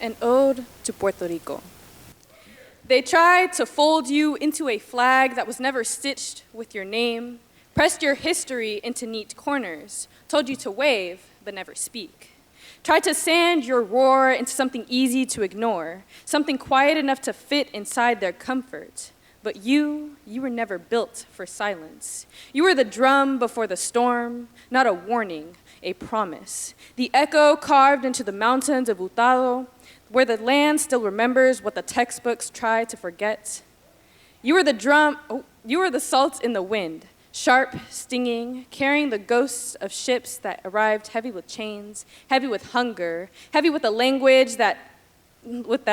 An ode to Puerto Rico. They tried to fold you into a flag that was never stitched with your name, pressed your history into neat corners, told you to wave but never speak. Tried to sand your roar into something easy to ignore, something quiet enough to fit inside their comfort. But you were never built for silence. You were the drum before the storm, not a warning, a promise. The echo carved into the mountains of Hurtado, where the land still remembers what the textbooks try to forget. You were the salt in the wind, sharp, stinging, carrying the ghosts of ships that arrived heavy with chains, heavy with hunger, heavy with a language that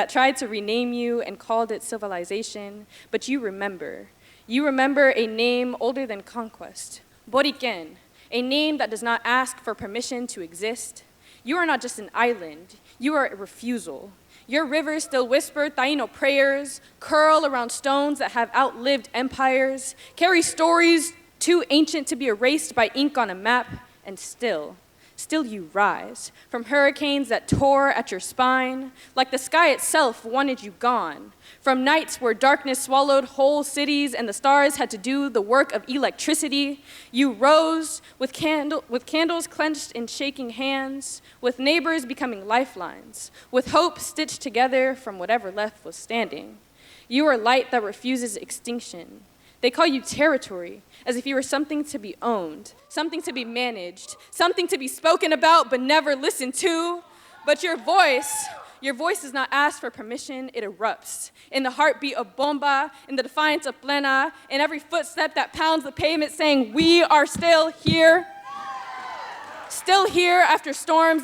tried to rename you and called it civilization. But you remember. You remember a name older than conquest, Boriquen, a name that does not ask for permission to exist. You are not just an island, you are a refusal. Your rivers still whisper Taino prayers, curl around stones that have outlived empires, carry stories too ancient to be erased by ink on a map, and still you rise from hurricanes that tore at your spine, like the sky itself wanted you gone, from nights where darkness swallowed whole cities and the stars had to do the work of electricity. You rose with candles clenched in shaking hands, with neighbors becoming lifelines, with hope stitched together from whatever left was standing. You are light that refuses extinction. They call you territory, as if you were something to be owned, something to be managed, something to be spoken about but never listened to. But your voice does not ask for permission, it erupts. In the heartbeat of Bomba, in the defiance of Plena, in every footstep that pounds the pavement saying, we are still here. Still here after storms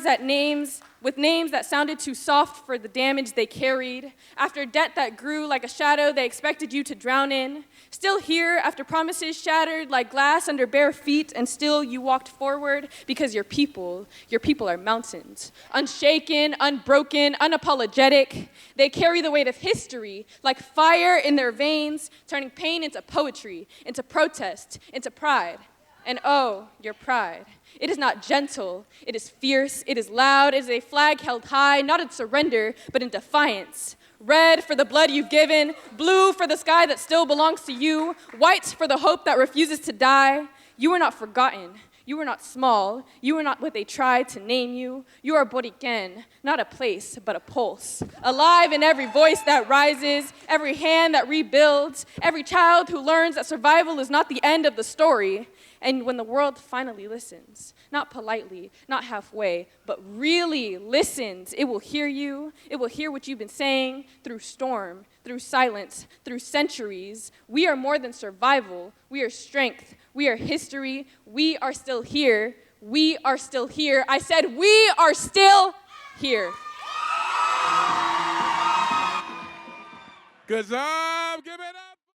with names that sounded too soft for the damage they carried, after debt that grew like a shadow they expected you to drown in, still here after promises shattered like glass under bare feet, and still you walked forward because your people are mountains, unshaken, unbroken, unapologetic. They carry the weight of history like fire in their veins, turning pain into poetry, into protest, into pride. And oh, your pride. It is not gentle, it is fierce, it is loud, it is a flag held high, not in surrender, but in defiance. Red for the blood you've given, blue for the sky that still belongs to you, white for the hope that refuses to die. You are not forgotten. You are not small. You are not what they tried to name you. You are Boriquen, not a place, but a pulse. Alive in every voice that rises, every hand that rebuilds, every child who learns that survival is not the end of the story. And when the world finally listens, not politely, not halfway, but really listens, it will hear you. It will hear what you've been saying through storm, through silence, through centuries. We are more than survival. We are strength. We are history. We are still here. We are still here. I said we are still here. Kazan!